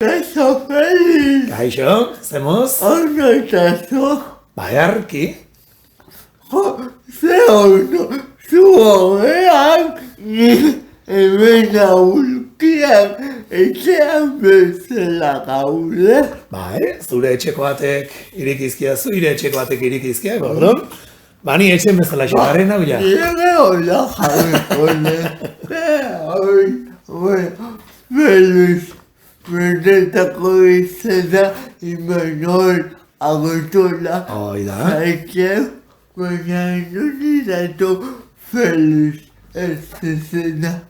Kaixo, Felix! Kaixo, zemuz? Ondo itazu? Bai, arki. Jo, ze ondo, zu horrean, ni hemen aurkian etxean bezala gaude. Bai, zure etxeko batek irikizkia, zu ire etxeko batek irikizkia, gordon? Bani etxen bezala xegarren hau ja. Nire hola jarriko Felix, benetako izena Imanol Agotola. Hoi da. Zaitzen, baina noniratu Felix ez izena.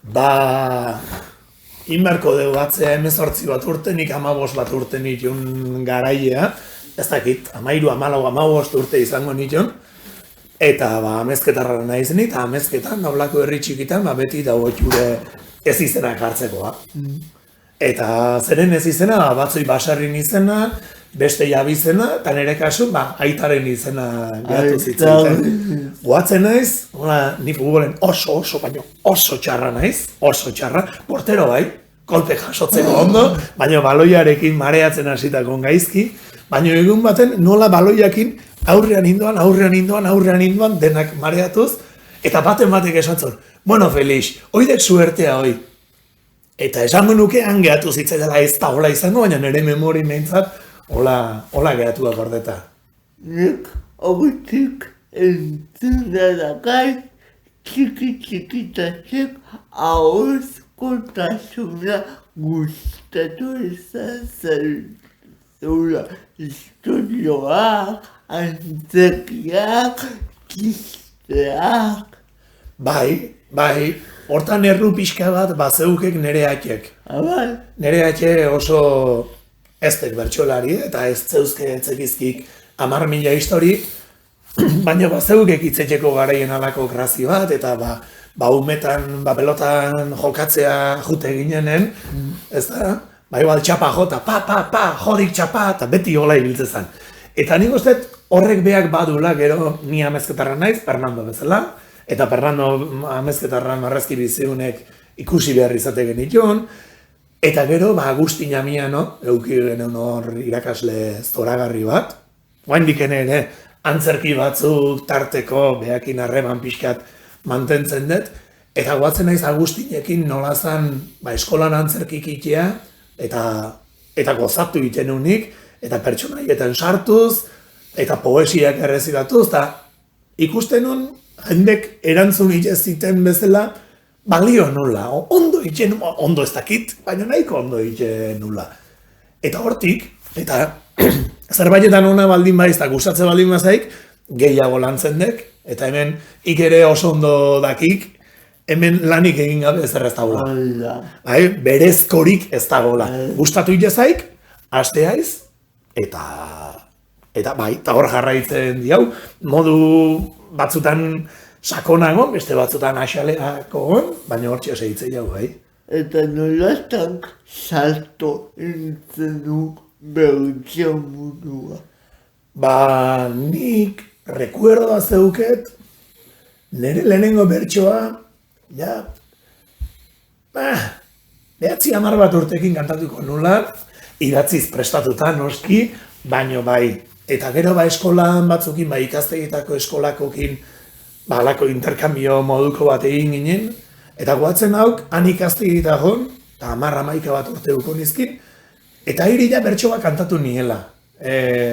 Ba, inberko dugu batzea 18 bat urte, nik 15 bat urte nitun garaia. Ez dakit, 13, 14, 15 urte izango nitun. Eta ba, amezketarra nahi zenit, eta amezketan, daulako herri txikitan, ba, beti dago jure ez izenak hartzekoa. Eta zeren ez izena, batzoi basarrin izena, beste jabizena, eta nire kasu, ba, aitaren izena geratu zitzen. Goatzen naiz, ni futbolen baina oso txarra naiz, oso txarra, portero bai, kolpe jasotzeko ondo, baina baloiarekin mareatzen hasitako gaizki, baina egun baten nola baloiakin aurrean indoan, denak mareatuz, eta baten batek esatzen, bueno, Felix, oidek suertea hoi. Eta esango nuke geatu zitzaidala ez da hola izango, baina nire memori mehintzat hola geatu akordeta. Nik horretik entzunadakai txikitatik ahozkotasuna gustatu izan zaizula. Historioak, antzekiak, kisteak. Bai, hortan erru pixka bat bazeukek nire atxek. Abai. Nire atxe oso eztek bertsolari eta ez zeuzke etzekizkik 10.000 histori, baina bazeukek itzetxeko garaien alako grazio bat, eta umetan, pelotan jokatzea jute ginenen, ez da? Bai, txapa jota, jodik txapa, eta beti hola ibiltzezan. Eta nik uste horrek beak badula, gero ni amezketarra naiz, Fernando bezala, eta Fernando amezketarra marrazki biziunek ikusi behar izate genituen, eta gero, Agustin Amiano, euki genuen hor irakasle zoragarri bat, oaindik ere antzerki batzuk tarteko behakin harreman pixkat mantentzen dut, eta guatzen naiz Agustinekin nolazan eskolan antzerkik itea, eta gozatu iten unik, eta pertsonaietan sartuz, eta poesiak errezidatuz, eta ikusten nun, jendek erantzun iteziten bezala, balio nula, ondo itxen, ondo ez dakit, baina nahiko ondo itxen nula. Eta hortik, eta zerbaitetan ona baldin baiz, eta gustatze baldin bazaik, gehiago lantzen dek, eta hemen ikere oso ondo dakik, hemen lanik egin gabe ez ez dagoela. Berezkorik ez dagoela. Gustatu itezaik, asteaiz, eta hor jarraitzen diau, modu batzutan sakonago, beste batzutan axaleako, baina hor txaseitzei jau, bai. Eta nolatak salto entzenu bertxo mundua. Nik rekuerdoa zeuket, nire lehenengo bertsoa, behatzi 10 bat urtekin kantatuko nula, idatziz prestatuta noski, baino bai. Eta gero eskolan batzukin, ikastegitako eskolakokin, alako interkambio moduko bat egin ginen, eta goatzen hauk, han ikastegitagon, eta 10-11 bat urte duko nizkin, eta irila bertso bat kantatu niela,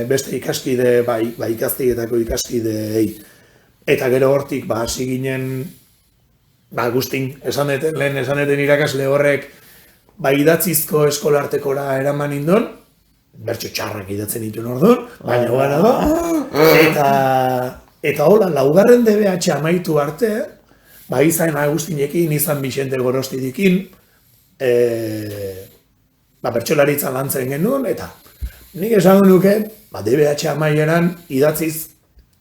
beste ikaskide, ikastegitako ikaskideei. Eta gero hortik, hasi ginen, Agustin, lehen esaneten irakasle horrek, idatzizko eskolartekora eraman indon, bertso txarrak idatzen dituen orduan, baina gara da. Eta hola, laugarren DBH amaitu arte, izan Agustinekin, izan Vicente Gorostidikin, bertsolaritzan lantzen genuen, eta nik esango nuke, DBH amaieran idatziz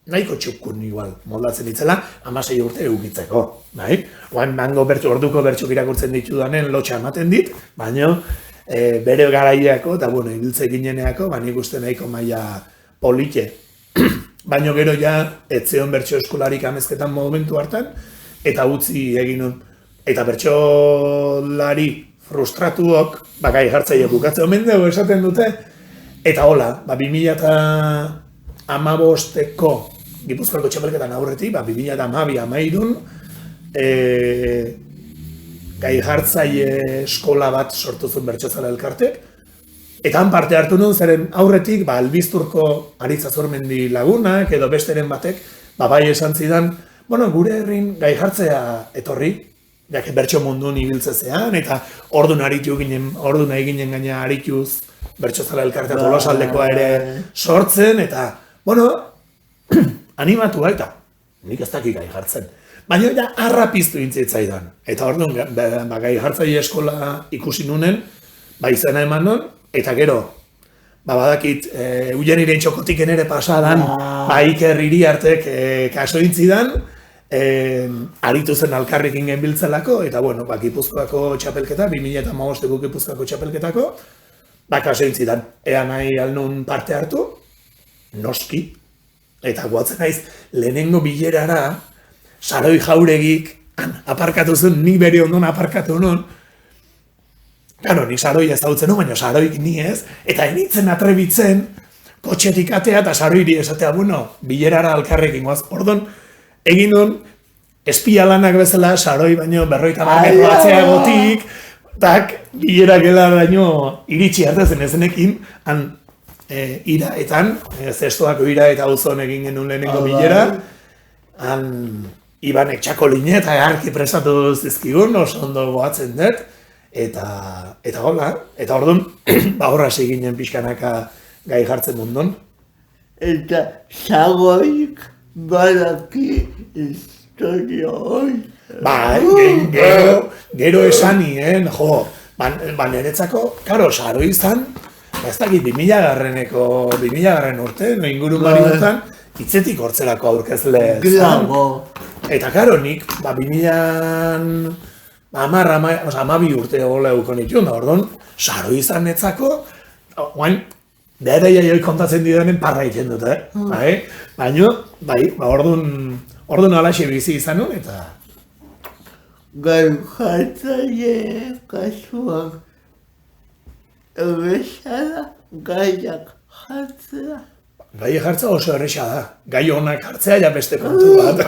nahiko txukun igual, moldatzen ditzela, 16 urte eukitzeko, bai? Oain orduko bertxok irakurtzen ditudanen lotxa ematen dit, baina bere garaiako, eta ibiltze gineneako, nik uste nahiko maila polite. Baina gero etzeon bertso eskolarik amezketan momentu hartan, eta utzi egin nun. Eta bertsolari frustratuok, gai jartzaile bukatzen omen dugu esaten dute, eta hola, 2015ko Gipuzkoako txapelketan aurretik, 2012-13 gai jartzaile eskola bat sortu zuen Bertsozale Elkartek, eta han parte hartu nuen, zeren aurretik, Albizturko Aritz Azurmendi lagunak, edo besteren batek, bai esan zidan, bueno, gure herrin gai jartzea etorri, jak bertso mundun ibiltzezean, eta ordun nahi ginen gaina arituz Bertsozale Elkartea Tolosaldekoa ere sortzen, eta, bueno, animatu baita, nik ez dakik gai jartzen. Baina ja harra piztu intzitzaidan. Eta orduan, gai jartzaile eskola ikusi nunen, izena eman nun, eta gero, badakit, Ulleniren txokotiken ere pasadan, Iker Iriartek kaso intzidan, aritu zen alkarrekin genbiltzelako, eta bueno, Gipuzkoako txapelketa, 2015ko Gipuzkoako txapelketako, kaso intzidan, ea nahi alnun parte hartu, noski, eta guatzen naiz, lehenengo bilerara, Saroi Jauregik aparkatu zen, ni bere ondon aparkatu non. Claro, ni Saroi ez dautzen non, baina Saroik ni ez, eta enitzen atrebitzen, kotxetik atea eta Saroiri esatea, bueno, bilerara alkarrekin goaz. Ordon, egin non, espia lanak bezala, Saroi baino 50 metro atzeagotik, bilera gela baino iritsi arte zen ezenekin, iraetan, zestoako ira eta auzon egin genuen lehenengo bilera, Ibanek txakoline eta arki prestatu zizkigun, oso ondo goatzen dut, eta hola, eta orduan, horra ginen pixkanaka gai jartzen mundon. Eta Sagoik badaki historia hori. Gero esanien, niretzako, karo, Saro izan, ez dakit 2000 urte, no inguru mariotan, hitzetik hortzelako aurkezle zan. Eta karo, nik, 2012 urte gola eukon itun, orduan, Saro izan netzako, oain, behar jaioi kontatzen didanen parra iten dut, Baina, orduan alaxe bizi izan nun, eta... Gai jartzaile kasuak, erresa gaiak jartzea. Gai jartza oso erresa da. Gai honak hartzea ja beste kontu bat.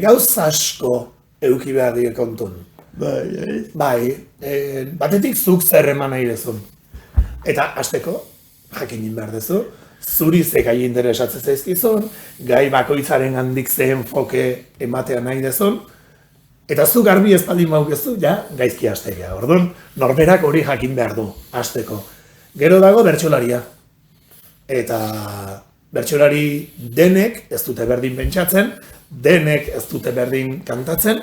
Gauz asko euki behar die kontun. Batetik zuk zer eman nahi dezun. Eta hasteko, jakinin behar dezu, zuri ze gai interesatzen zaizkizun, gai bakoitzaren handik ze enfoke ematea nahi dezun, eta zu garbi ez baldin baukezu, gaizki hastea. Orduan, norberak hori jakin behar du, hasteko. Gero dago bertsolaria. Eta bertsolari denek ez dute berdin pentsatzen, denek ez dute berdin kantatzen,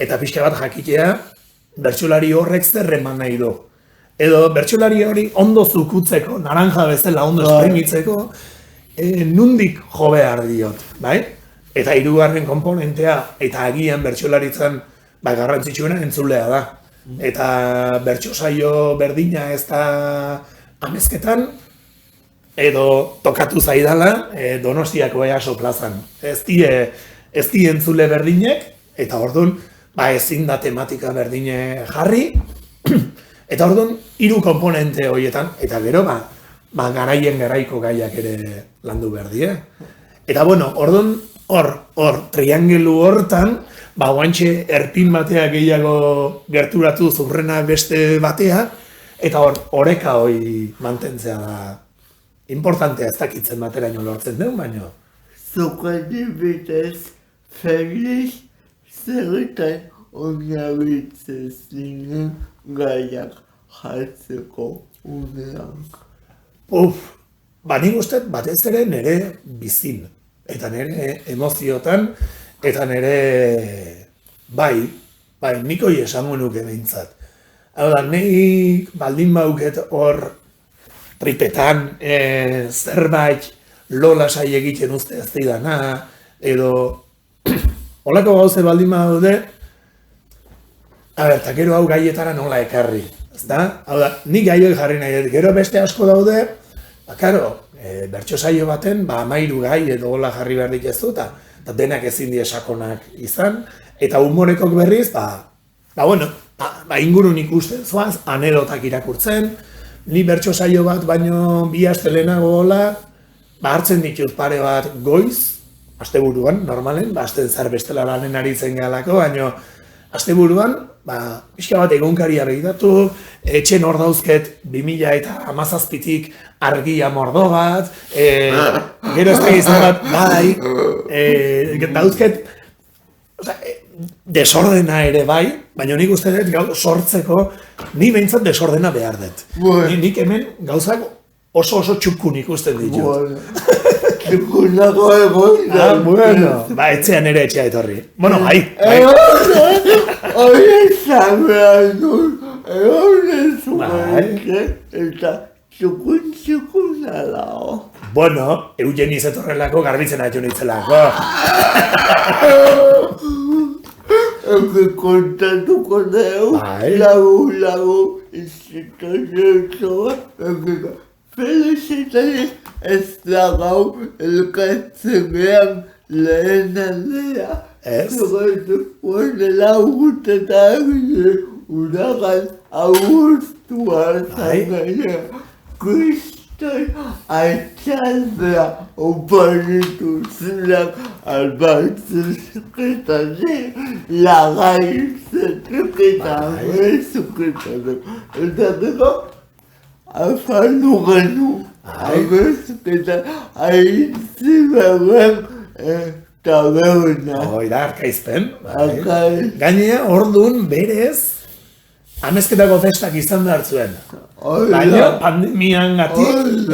eta pixka bat jakitea bertsolari horrek zer eman nahi du. Edo bertsolari hori ondo zukutzeko, naranja bezala ondo esprimitzeko, nundik jo behar diot, bai? Eta hirugarren konponentea, eta agian bertsolaritzan garrantzitsuena entzulea da. Eta bertso saio berdina ez da amezketan, edo tokatu zaidala Donostiako EASO plazan. Ez di entzule berdinek, eta orduan ezin da tematika berdine jarri, eta orduan 3 konponente horietan, eta gero garaien garaiko gaiak ere landu berdie. Eta bueno, orduan hor triangelu hortan, guantxe erpin batea gehiago gerturatu zurrena beste batea, eta oreka hori mantentzea da importantea, ez dakitzen bateraino lortzen den, baino. Zukari bitez, feliz zerretan oinabitzen zinen gaiak jartzeko unean. Nik uste batez ere nire bizin, eta nire emoziotan, eta nire, nik hori esango nuke behintzat. Hau da, nik baldin bauket hor tripetan zerbait lolasai egiten uste ez didana, edo holako gauze baldin badaude, eta gero hau gaietara nola ekarri, ezta? Hau da, nik gaioi jarri nahi dut, gero beste asko daude, bertso saio baten, 13 gai edo hola jarri behar dikezu, eta eta denak ezin die sakonak izan, eta humorekok berriz, ingurun ikusten zoaz, anedotak irakurtzen, ni bertso saio bat baino 2 aste lehenago gola, hartzen ditut pare bat goiz, asteburuan, normalen, azten zar bestela lanen aritzen gehalako, baino asteburuan, pixka bat egunkaria begiratu, etxen hor dauzket 2017tik argia mordo bat, gero ez da izan bat, dauzket, desordena ere bai, baina nik uste dut sortzeko, ni behintzat desordena behar dut. Nik hemen gauzak oso txukun ikusten ditut. Txukunako egon. Etxean ere etxea etorri. Bueno, bai. Hori esan behar dut, egon ez eta txukuna dago. Bueno, Eugeniz etorrelako garbitzen atxun itzelako. Eke kontatuko deu, lagu, instituzioa, felizitari ez da gau elkartzenean lehen aldea. Ez? Horrela urtetan uragan agustua zangainan. Kristoi aitzaldea oparitu zirak albatzuzketatik lagaizetik eta bezuketatik. Eta gero afaldu genu abezuketa aitzi beuen taberna. Da, arkaizpen. Gainea, orduan berez, amezketako festak izan behar zuen. Baina, pandemian gatik,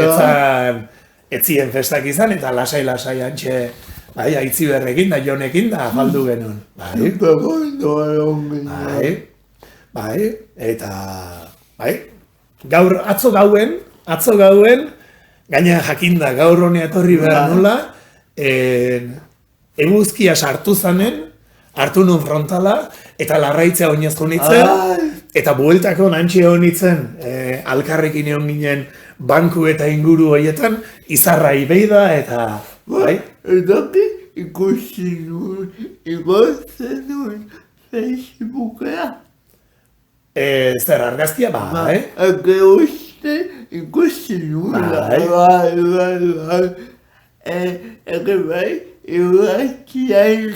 etzien festak izan, eta lasai antxe, aitzi berrekin da jonekin da faldu genuen. Eta, gaur, atzo gauen, gaina jakinda gaur honea etorri behar nola, eguzkia sartu zanen, hartu nun frontala, eta larraitzea oinezko nitzen, eta bueltako nantxe honitzen, alkarrekin egon ginen banku eta inguru horietan, izarra ibeida eta... Edaki ikusi nuen, igozten nuen Facebookea. Zer argaztia, Eke uste ikusi nuen. Eke irratiain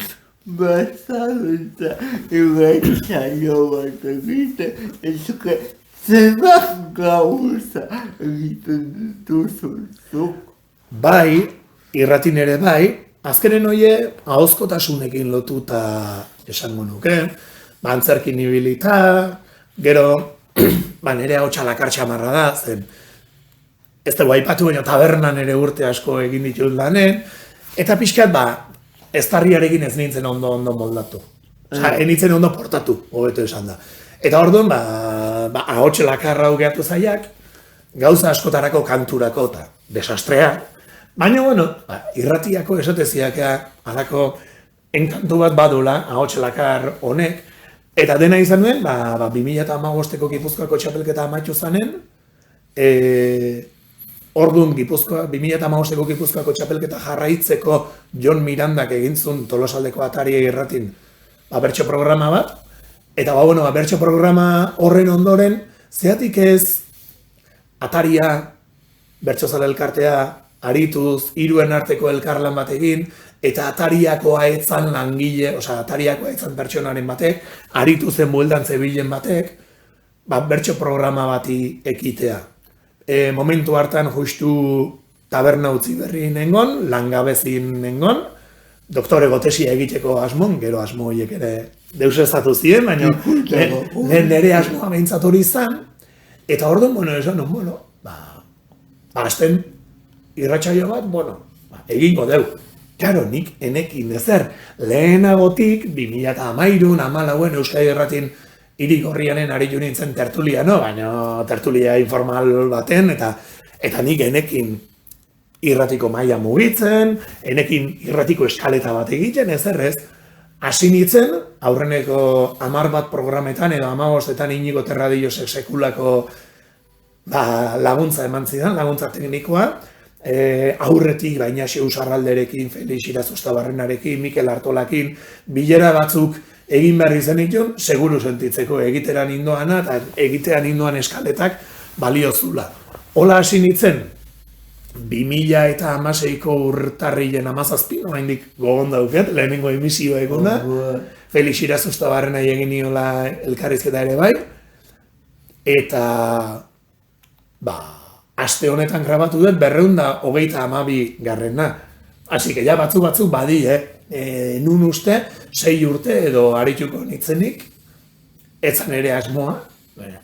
bazabeta, irratsaio bat egiten, ezuke zenbat gauza egiten dituzuzuk. Bai, irratin ere bai, azkenen hoie ahozkotasunekin lotuta esango nuke, antzerkin ibilita, gero, nire ahotsa lakartxamarra da, zen, ez dugu aipatu baina tabernan ere urte asko egin ditut lanen, eta pixkat, eztarriarekin ez nintzen ondo moldatu. Enitzen ondo portatu, hobeto esan da. Eta orduan, ahotxe lakarra ugeatu zaiak, gauza askotarako kanturako eta desastrea. Baina, irratiako esateziak alako enkantu bat badula, ahotxe lakar honek, eta dena izan duen, 2015ko Gipuzkoako txapelketa amaitu zanen, orduan 2015ko Gipuzkoako txapelketa jarraitzeko Jon Mirandak egintzun Tolosaldeko Ataria irratin bertso programa bat, eta bertso programa horren ondoren, zeatik ez Ataria, bertsozale elkartea, arituz, 3 arteko elkarlan bat egin, eta Atariako aetzan langile, Atariako aetzan pertsonaren batek, arituzen bueltan zebilen batek, bertso programa bati ekitea. Momentu hartan justu taberna utzi berri nengon, langabezin nengon, doktore gotesia egiteko asmon, gero asmo horiek ere deuseztatu ziren, baina nire asmoa behintzat hori izan, eta orduan, esan, azten irratsaio bat, egingo deu. Karo, nik enekin ezer, lehenagotik, 2013-2014 Euskadi Irratin Irigorrianen aritu nintzen tertuliano, baina tertulia informal baten, eta nik enekin irratiko maila mugitzen, enekin irratiko eskaleta bat egiten, ezerrez, hasi nintzen, aurreneko 10 bat programetan edo 15etan Inigo Terradillosek sekulako laguntza eman zidan, laguntza teknikoa, aurretik baina Xeu Sarralderekin, Felix Irazostabarrenarekin, Mikel Artolakin, bilera batzuk egin behar izan ditun, seguru sentitzeko egiteran indoana eta egitean indoan eskaletak baliozula. Hola hasi nintzen, 2016ko urtarrilen 17, oraindik gogon dauket, lehenengo emisioa egon da, Felix Irazostabarrena egin niola elkarrizketa ere bai, eta aste honetan grabatu dut 232 garrena. Así que ja batzuk badi, nun uste, 6 urte edo arituko nitzenik, etzan ere asmoa,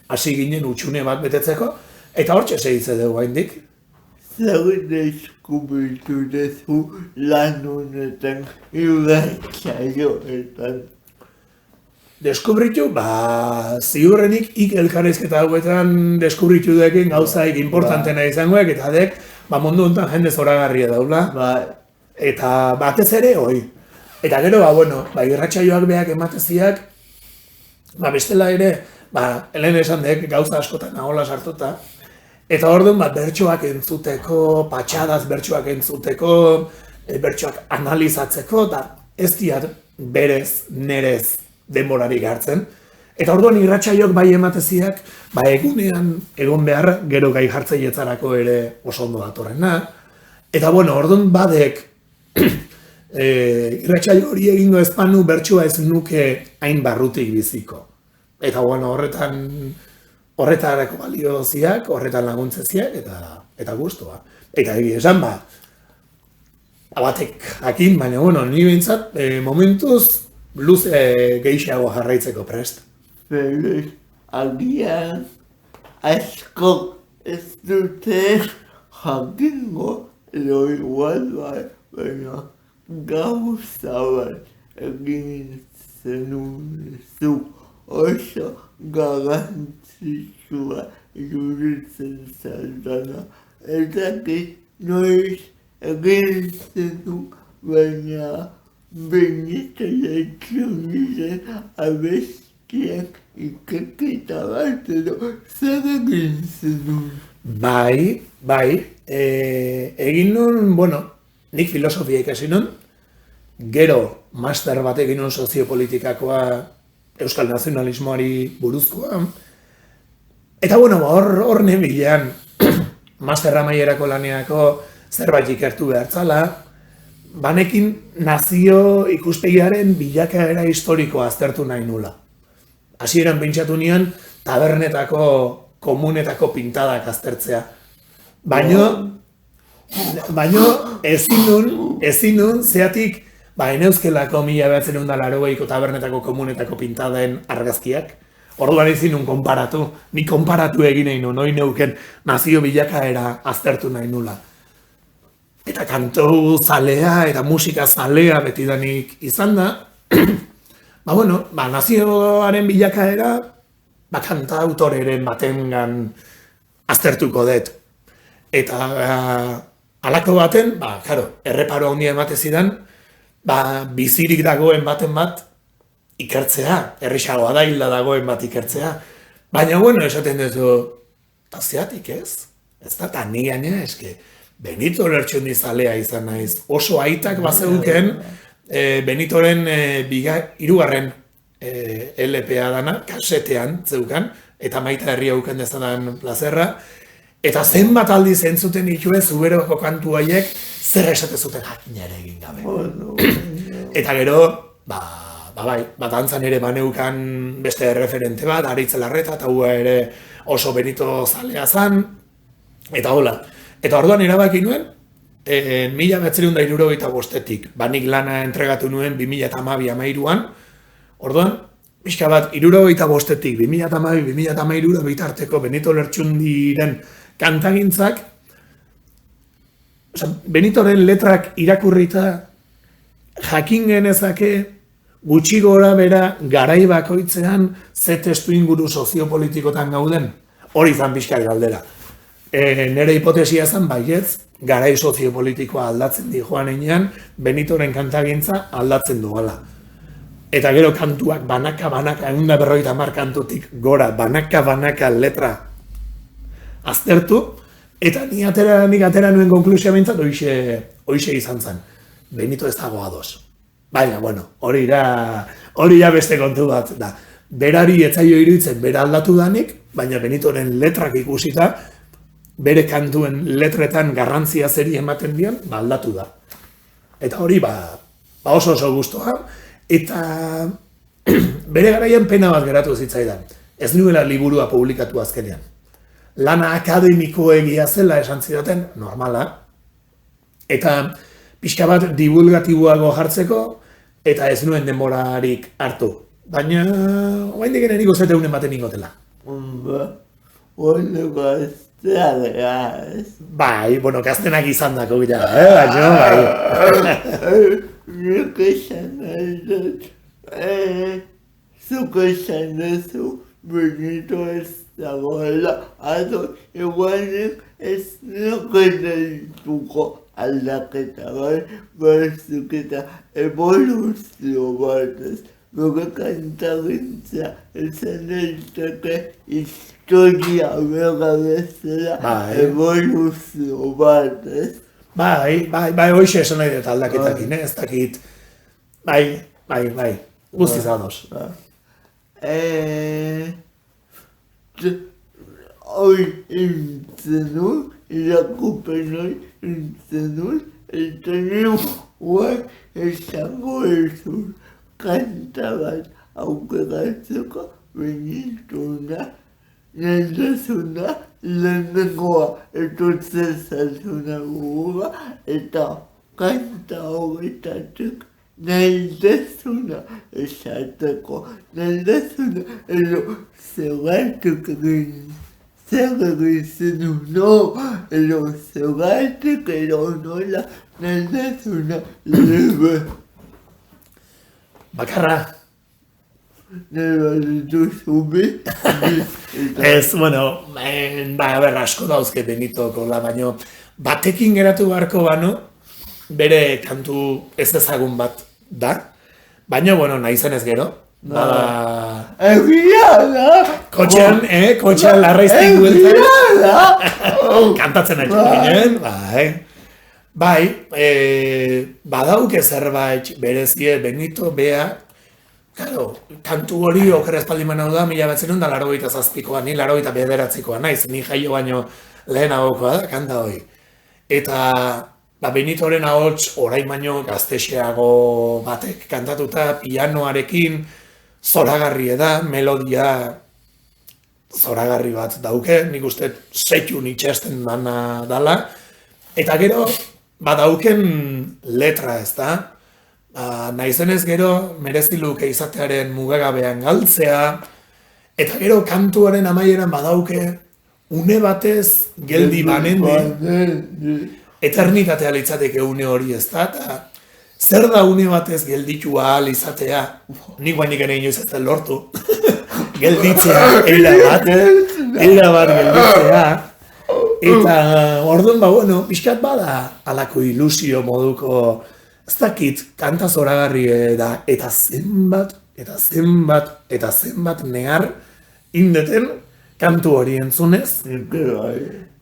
hasi ginen utxune bat betetzeko, eta hortxe segitze dugu haindik. Zer deskubritu dezu lan honetan irratsaioetan? Deskubritu, ziurrenik elkarrizketa hauetan deskubritu duekin gauzaik importantena izangoek, eta dek, mundu honetan jende zoragarria daula. Eta batez ere, hoi. Eta gero, irratsaioak beak emateziak, bestela ere, helen esan dek gauza askotan ahola sartuta, eta orduan bertsoak entzuteko, patxadaz bertsoak entzuteko, bertsoak analizatzeko, eta ez diat berez, nerez denborarik hartzen. Eta orduan irratsaioak bai emateziak, egunean egon behar, gero gai jartzaietzarako ere oso ondo datorrena. Eta orduan badek, irratsaio hori egingo ezpanu bertsoa ez nuke hain barrutik biziko. Eta horretarako balioziak, horretan laguntzeziak, eta guztua. Eta egia esan batek jakin, baina ni bintzat, momentuz luze gehiago jarraitzeko prest. Felix, agian askok ez dute jakingo edo igual baina gauza bat egin zenuen zu oso garrantzitsua iruditzen zaidana. Ez dakit noiz egin zenuen, baina Benito Lertxundiren abestiak ikaketa bat edo zer egin zenuen. Bai, egin nun, nik filosofia ikasi nun, gero master bat egin nun soziopolitikakoa euskal nazionalismoari buruzkoa, eta hor nebilean master amaierako laneako zerbait ikertu behartzala, banekin nazio ikuspegiaren bilakaera historikoa aztertu nahi nula. Hasieran pentsatu nian tabernetako komunetako pintadak aztertzea. Baino ezin nun zeatik eneuzkelako 1980ko tabernetako komunetako pintaden argazkiak. Orduan ezin nun konparatu, ni konparatu egin nahi nun, hori neuken nazio bilakaera aztertu nahi nula. Eta kantu zalea eta musika zalea betidanik izan da, nazioaren bilakaera, kanta autoreren batengan aztertuko dut. Eta halako baten, erreparo handia emate zidan, bizirik dagoen baten bat ikertzea, errixagoa da hilda dagoen bat ikertzea. Baina, esaten duzu, eta zeatik ez? Ez da, eta ni gaina, eske, Benito Lertxundi zalea izan naiz. Oso aitak bazeuken, Benitoren hirugarren LPA dana, kasetean zeukan, eta maita herria uken dezadan plazerra, eta zenbat aldiz entzuten ditue zuberoko kantu haiek zer esate zuten jakinare egin gabe. Eta gero, antzan ere baneukan beste referente bat, Aritz Larreta, eta hua ere oso Benito zalea zan, eta hola. Eta orduan erabaki nuen, 1975-etik, nik lana entregatu nuen 2012-2013an, orduan, pixka bat, 75-etik, 2012-2013 bitarteko Benito Lertxundiren kantagintzak, Benitoren letrak irakurrita jakin genezake gutxi gora bera garai bakoitzean ze testu inguru soziopolitikotan gauden, hori izan pixka galdera. Nere hipotesia zen baietz, garai soziopolitikoa aldatzen di joan einean, Benitoren kantagintza aldatzen duela. Eta gero kantuak banaka, 150 kantutik gora, banaka letra aztertu, Eta nik atera nuen konklusioa bintzat, hoxe izan zen. Benito ez dago ados. Baina, bueno, hori ja beste kontu bat da. Berari etzaio iruditzen bera aldatu danik, baina Benitoren letrak ikusita, bere kantuen letretan garrantzia zeri ematen dian, aldatu da. Eta hori, oso gustoa, eta bere garaian pena bat geratu zitzaidan. Ez nuela liburua publikatu azkenean. Lana akademikoegia zela esan zidaten, normala. Eta pixka bat divulgatiboago jartzeko, eta ez nuen denborarik hartu. Baina, oraindik ere nik uste dut ematen ingotela. Bai, bueno, gaztenak izan dako gira, baina, bai. Nik esan dut, zuk esan duzu, Benito ez dagoela, iguanik ez nukenetuko aldaketa batzuk eta evoluzio batez. Gure kantagintza esan daiteke historia bera bezala evoluzio batez. Bai, hoxe esan nahi dut aldaketakin, ez dakit. Bai, guztiz ados. Hoi entzen dut, irakupen hoi entzen dut, eta nioak esango ezun kanta bat aukeratzeko Benitona, nendezuna, lehenengoa etortzezazuna gugura, eta kanta horretatik nendezuna esateko, nendezuna edo zergatik zer egiten no, edo zergatik edo nola nendezuna lebe. Bakarra. Neba dituzu bi. Ez, bueno, asko dauzke Benitoko, baina batekin geratu beharko bano, bere kantu ez ezagun bat da, baina, bueno, nahi zenez gero. Egia da! Kotxean larraiztik gueltzen. Kantatzen nahi ginen, bai, badauke zerbait berezie Benito bea, claro, kantu hori oker espaldiman hau da, 1987koa, ni 1989koa naiz, ni jaio baino lehenagokoa da, kanta hori. Eta Benitoren ahots orain baino gaztexeago batek kantatuta pianoarekin zoragarri da, melodia zoragarri bat dauke, nik uste setxun itxesten dana dala, eta gero badauken letra ez da, naizenez gero merezi luke izatearen mugagabean galtzea, eta gero kantuaren amaieran badauke une batez geldi banendi, eternitatea litzateke une hori ez da, eta zer da une batez gelditu ahal izatea, nik bainik ere inoiz ez da lortu, gelditzea, era bat gelditzea, eta orduan bueno, pixkat bada alako ilusio moduko, ez dakit, kanta zoragarri da, eta zenbat nehar indeten kantu hori entzunez.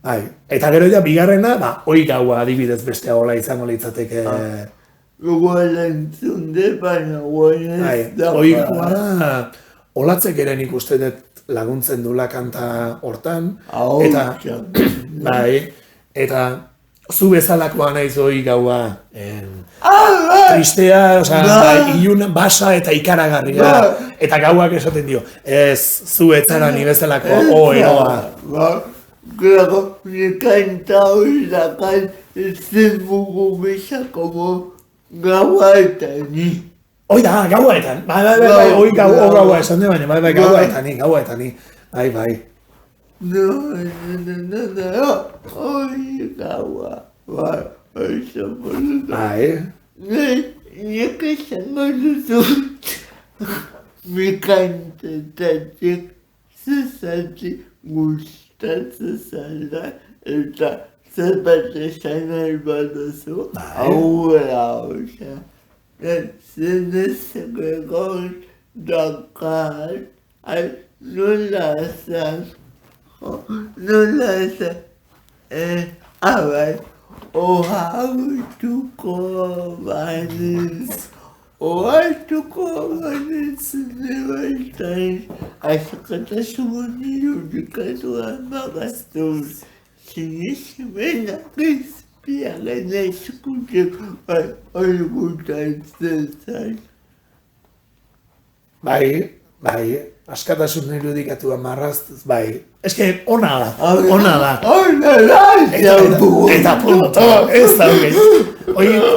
Eta gero ja bigarrena, hoi gaua adibidez beste hola izango litzateke. Gogoan entzun de, baina gogoan ez da. Hoi gaua da, olatzek ere nik uste dut laguntzen dula kanta hortan. Eta zu bezalakoa naiz hoi gaua tristea, ilun basa eta ikaragarria, eta gauak esaten dio, ez zu etzara ni bezalako eroa. Claro, mi kanta hori dakan zen mugu besako gauaetani. Hoi da, gauaetan, hoi gaua esan de baina, gauaetani, bai. No, hoi gaua, oizo boluda. Nik esango duzut, mi kantetatik zuzati gustatzen zara, eta zerbait esan nahi baduzu, hauera hoxa. Zenezek egon dakar, nola zan, bai, ohartuko banez nebaitain, askatasun irudikatua magaztuz, sinismenak izpiaren eskuteko, hori gustatzen zait. Bai, askatasun irudikatua marraztuz, bai. Eske, ona da. Eta punto, ez da hogei.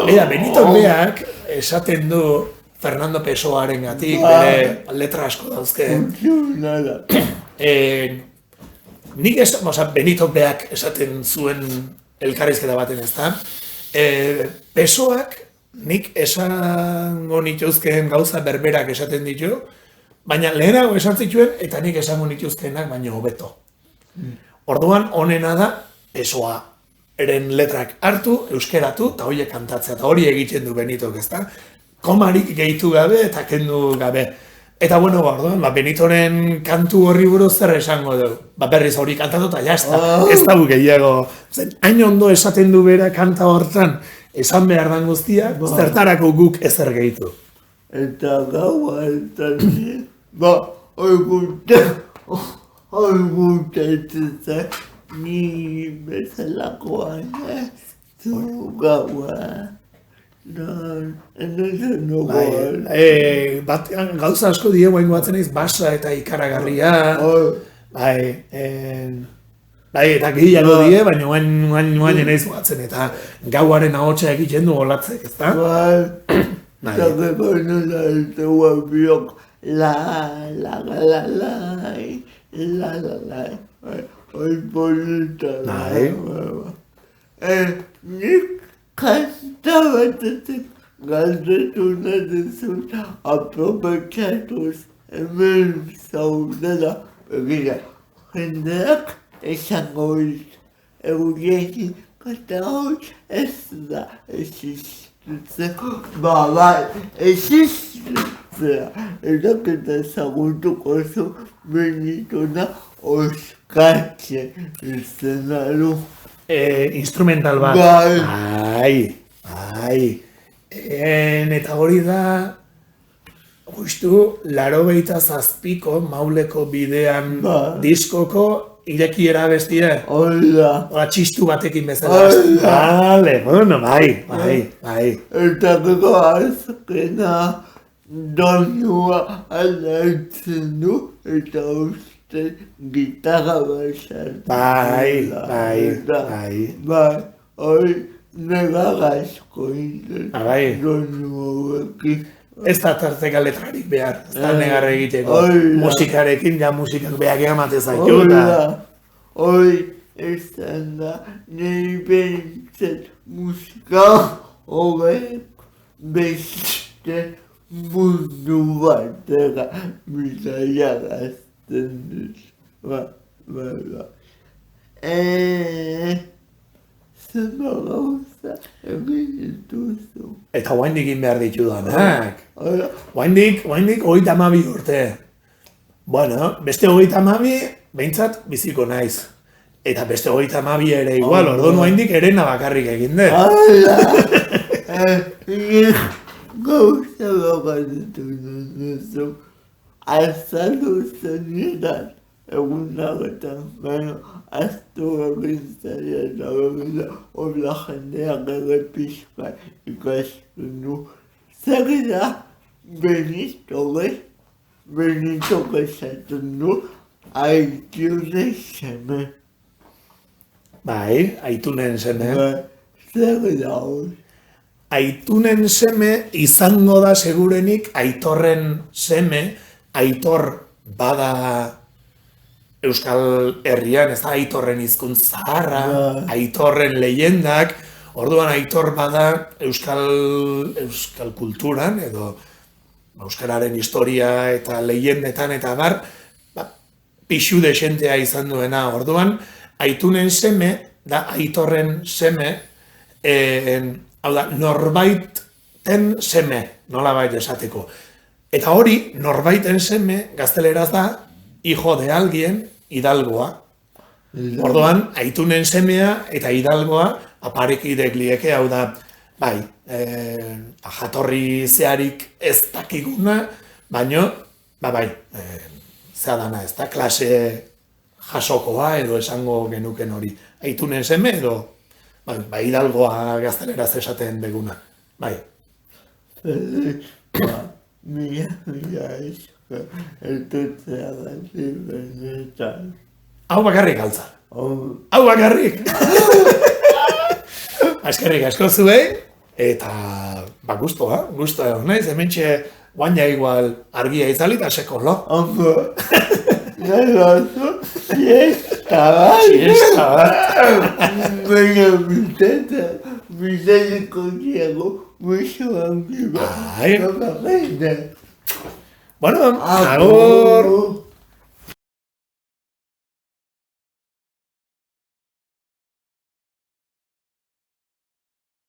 Mira, Benito Beak esaten du Fernando Pessoaren gatik, bere letra asko dauzke. Nik Benito Beak esaten zuen elkarrizketa baten ez da. Pessoak nik esango nituzkeen gauza berberak esaten ditu, baina lehenago esan zituen eta nik esango nituzkeenak baino hobeto. Orduan onena da Pessoaren letrak hartu, euskeratu eta horiek kantatzea, eta hori egiten du Benitok, ezta? Komarik gehitu gabe eta kendu gabe. Eta bueno, orduan, Benitoren kantu horri buruz zer esango du. Berriz hori kantatu eta jazta, ez da gehiago. Hain ondo esaten du bera kanta hortan, esan behar dan guztia, zertarako guk ezer gehitu. Eta gaua eta hori gutatzen ni bezalakoan zu gaua. Gauza asko die guain batzen naiz basa eta ikaragarria. Eta gehiago die, baina guain naiz batzen eta gauaren ahotsa egiten du olatzek, ezta? Eta nola ez biok hori polita nik kanta batetik galdetu nadezun aprobetxatuz hemen zaudela begira jendeak esango euriekin kanta hori ez da existitzeko existitzea edaketa zagutuko zu Benitona oskatzen izena du. Instrumental bat. Eta hori da, justu, 87ko Mauleko bidean diskoko irekiera bestia. Hora txistu batekin bezala. Bai. Eta gero azkena doinua alaitzen du eta uste gitarra baixan. Bai. Hori negar asko iten doinua huekin. Ez da tarteka letrarik behar, ez da negar egiteko. Musikarekin, ja musikak behar egamate zaitu. Hori ezan da, nahi behintzat musika horrek beste mundu batera bizaiarazten dut. Zema gauza egin duzu. Eta guaindik behar ditudanak. Guaindik 32 urte. Bueno, beste 32 behintzat biziko naiz. Eta beste 32 ere igual, orduan guaindik erena bakarrik egin dut. Gauza gauzatzen duzu. Azaldu zenietan egunagetan, baina aztu egin zaila eta begila hola jendeak ere pixka ikasten du. Zer da Benitok esaten du aitunen seme. Bai, aitunen seme. Zer da hori? Aitunen seme izango da segurenik aitorren seme, aitor bada Euskal Herrian, ez da aitorren hizkuntz zaharra, aitorren leyendak, orduan aitor bada Euskal kulturan, edo Euskararen historia eta leyendetan eta bar, pixu desentea izan duena, orduan aitunen seme, da aitorren seme, hau da, norbaiten seme, nolabait esateko. Eta hori, norbaiten seme, gazteleraz da, hijo de alguien, hidalgoa. Orduan, aitunen semea eta hidalgoa aparekidek lieke, hau da, bai, jatorri zeharik ez dakiguna, baino, bai, zea dana ez da, klase jasokoa edo esango genuken hori. Aitunen seme edo, bai, hidalgoa gazteleraz esaten deguna, bai. Mila esko, eltutzea dati benetan. Hau bakarrik altza. Hau bakarrik! Eskerrik asko zuei, eta guztua naiz, hementxe guaina igual argia izali eta seko, lo? Ondo, gero oso, siesta bat. Baina bizeteko diego, muixo handi bat. Bueno, agur!